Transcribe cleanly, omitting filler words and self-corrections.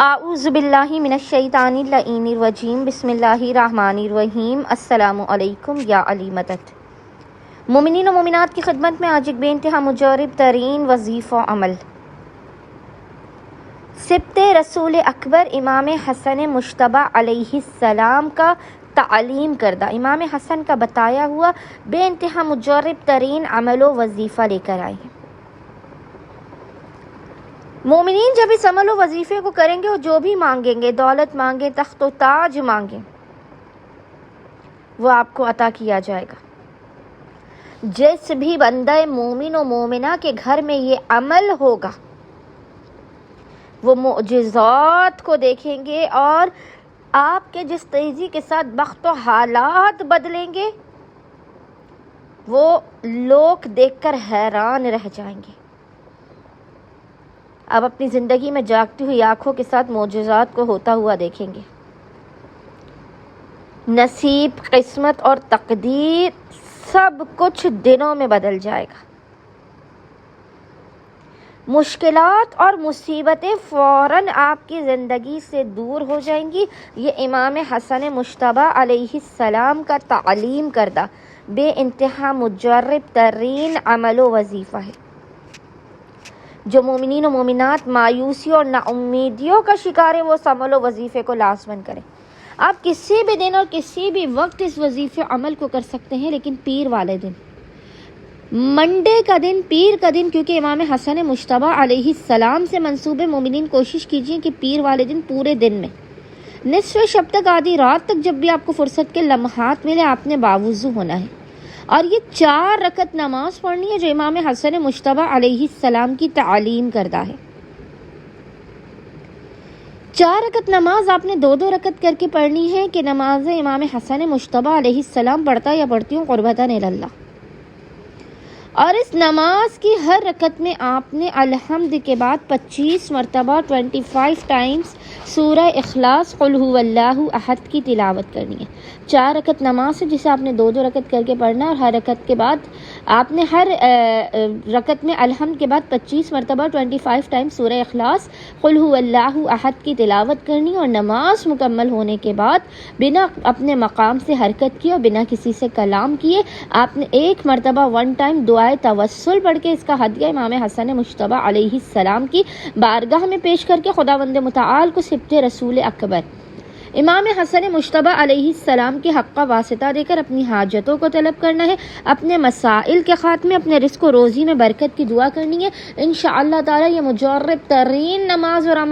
اعوذ باللہ من الشیطان اللعین الرجیم بسم اللہ الرحمن الرحیم السلام علیکم یا علی مدد۔ مومنین و مومنات کی خدمت میں آج ایک بے انتہا مجرب ترین وظیفہ عمل، سبط رسول اکبر امام حسن مجتبی علیہ السلام کا تعلیم کردہ، امام حسن کا بتایا ہوا بے انتہا مجرب ترین عمل و وظیفہ لے کر آئے ہیں۔ مومنین جب اس عمل و وظیفے کو کریں گے اور جو بھی مانگیں گے، دولت مانگیں، تخت و تاج مانگیں، وہ آپ کو عطا کیا جائے گا۔ جس بھی بندہ مومن و مومنہ کے گھر میں یہ عمل ہوگا، وہ معجزات کو دیکھیں گے اور آپ کے جس تیزی کے ساتھ وقت و حالات بدلیں گے، وہ لوگ دیکھ کر حیران رہ جائیں گے۔ اب اپنی زندگی میں جاگتی ہوئی آنکھوں کے ساتھ معجزات کو ہوتا ہوا دیکھیں گے۔ نصیب، قسمت اور تقدیر سب کچھ دنوں میں بدل جائے گا۔ مشکلات اور مصیبتیں فوراً آپ کی زندگی سے دور ہو جائیں گی۔ یہ امام حسن مجتبی علیہ السلام کا تعلیم کردہ بے انتہا مجرب ترین عمل و وظیفہ ہے۔ جو مومنین و مومنات مایوسی اور ناامیدیوں کا شکار ہے، وہ اس عمل و وظیفے کو لازماً کریں۔ آپ کسی بھی دن اور کسی بھی وقت اس وظیفے عمل کو کر سکتے ہیں، لیکن پیر والے دن، منڈے کا دن، پیر کا دن، کیونکہ امام حسن مجتبی علیہ السلام سے منسوب مومنین کوشش کیجئے کہ پیر والے دن پورے دن میں نصف شب تک، آدھی رات تک، جب بھی آپ کو فرصت کے لمحات ملے، آپ نے باوضو ہونا ہے اور یہ 4 رکعت نماز پڑھنی ہے جو امام حسن مجتبی علیہ السلام کی تعلیم کردہ ہے۔ 4 رکعت نماز آپ نے 2 رکعت کر کے پڑھنی ہے کہ نماز امام حسن مجتبی علیہ السلام پڑھتا یا پڑھتی ہوں قربتاً اللہ۔ اور اس نماز کی ہر رکعت میں آپ نے الحمد کے بعد 25 مرتبہ 25 ٹائمز سورہ اخلاص قل هو اللہ احد کی تلاوت کرنی ہے۔ 4 رکعت نماز ہے جسے آپ نے 2 رکعت کر کے پڑھنا ہے، اور ہر رکعت کے بعد آپ نے ہر رکعت میں الحمد کے بعد 25 مرتبہ 25 ٹائمز سورہ اخلاص قل هو اللہ احد کی تلاوت کرنی، اور نماز مکمل ہونے کے بعد بنا اپنے مقام سے حرکت کیے اور بنا کسی سے کلام کیے آپ نے 1 مرتبہ 1 ٹائم دعائے توسل پڑھ کے اس کا ہدیہ امام حسن مجتبی علیہ السلام کی بارگاہ میں پیش کر کے خداوند متعال کو سبط رسول اکبر امام حسن مجتبی علیہ السلام کے حق کا واسطہ دے کر اپنی حاجتوں کو طلب کرنا ہے، اپنے مسائل کے خاتمے، اپنے رزق و روزی میں برکت کی دعا کرنی ہے۔ انشاءاللہ تعالی یہ مجرب ترین نماز اور